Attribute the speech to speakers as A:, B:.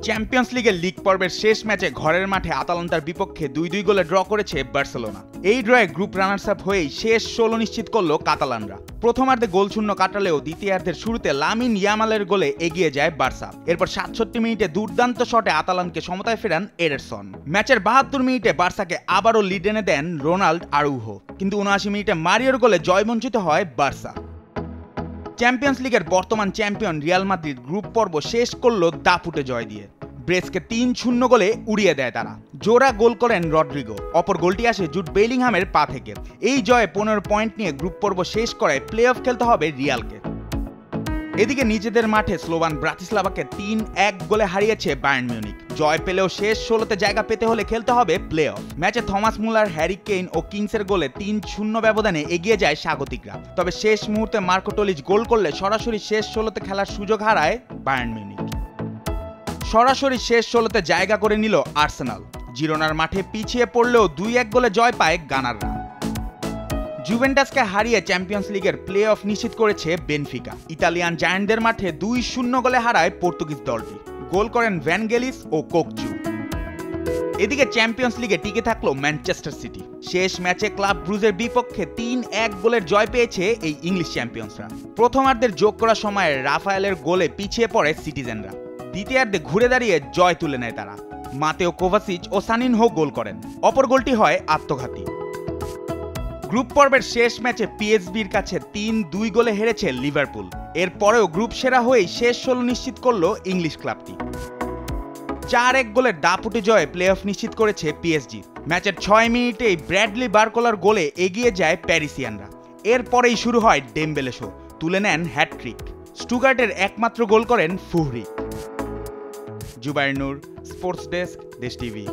A: Champions লিগের league পর্বের শেষ ম্যাচে ঘরের মাঠে আতালান্তার বিপক্ষে 2-2 গোলে ড্র করেছে বার্সেলোনা। এই ড্রয়ে গ্রুপ রানার্স আপ হয়েই শেষ 16 নিশ্চিত করল কাতালানরা। প্রথমার্ধে গোলশূন্য কাটালেও দ্বিতীয়ার্ধের শুরুতে লামিন ইয়ামালের গোলে এগিয়ে যায় বার্সা। এরপর 67 মিনিটে দুর্দান্ত শটে আতালানকে সমতায় ফেরান এডারসন। ম্যাচের 72 মিনিটে বার্সাকে আবারও লিড এনে দেন রোনাল্ড আরাউহো, কিন্তু 79 মিনিটে মারিওর গোলে জয়বঞ্চিত হয় বার্সা। চ্যাম্পিয়ন্স লিগের বর্তমান চ্যাম্পিয়ন রিয়াল মাদ্রিদ গ্রুপ পর্ব শেষ করল দাপুটে জয় দিয়ে। ব্রেস্টকে 3-0 গোলে উড়িয়ে দেয় তারা। জোড়া গোল করেন রড্রিগো, অপর গোলটি আসে জুড বেলিংহামের পা থেকে। এই জয়ে 15 পয়েন্ট নিয়ে গ্রুপ পর্ব শেষ করায় প্লে অফ খেলতে হবে রিয়ালকে। এদিকে নিজেদের মাঠে স্লোভান ব্রাতিস্লাভাকে 3-1 গোলে হারিয়েছে বায়ার্ন মিউনিখ। জয় পেলেও শেষ 16তে জায়গা পেতে হলে খেলতে হবে প্লে অফ। ম্যাচে থমাস মুলার, হ্যারি কেইন ও কিংসের গোলে 3-0 ব্যবধানে এগিয়ে যায় স্বাগতিকরা। তবে শেষ মুহূর্তে মার্কো টলিচ গোল করলে সরাসরি শেষ 16তে খেলার সুযোগ হারায় বায়ার্ন মিউনিখ। সরাসরি শেষ 16তে জায়গা করে নিল আর্সেনাল। জিরোনার মাঠে পিছিয়ে পড়লেও 2-1 গোলে জয় পায় গানাররা। জুভেন্টাসকে হারিয়ে চ্যাম্পিয়ন্স লিগের প্লে অফ নিশ্চিত করেছে বেনফিকা। ইতালিয়ান জায়ান্টদের মাঠে 2-0 গোলে হারায় পর্তুগিজ দলটি। গোল করেন ভ্যানগেলিস ও কোকচু। এদিকে চ্যাম্পিয়ন্স লিগে টিকে থাকলো ম্যানচেস্টার সিটি। শেষ ম্যাচে ক্লাব ব্রুজের বিপক্ষে 3-1 গোলের জয় পেয়েছে এই ইংলিশ চ্যাম্পিয়ন্সরা। প্রথমার্ধের যোগ করা সময়ে রাফায়েলের গোলে পিছিয়ে পড়ে সিটিজেনরা। দ্বিতীয়ার্ধে ঘুরে দাঁড়িয়ে জয় তুলে নেয় তারা। মাতেও কোভাসিচ ও সানিনহো গোল করেন, অপর গোলটি হয় আত্মঘাতী। গ্রুপ পর্বের শেষ ম্যাচে পিএসভির কাছে 3-2 গোলে হেরেছে লিভারপুল। এরপরেও গ্রুপ সেরা হয়েই শেষ 16 নিশ্চিত করল ইংলিশ ক্লাবটি। 4-1 গোলের দাপুটে জয়ে প্লে অফ নিশ্চিত করেছে পিএসজি। ম্যাচের 6 মিনিটেই ব্র্যাডলি বারকোলার গোলে এগিয়ে যায় প্যারিসিয়ানরা। এরপরেই শুরু হয় ডেমবেলে শো, তুলে নেন হ্যাটট্রিক। স্টুগার্টের একমাত্র গোল করেন ফুহরি। জুবাইর নূর, স্পোর্টস ডেস্ক, দেশ টিভি।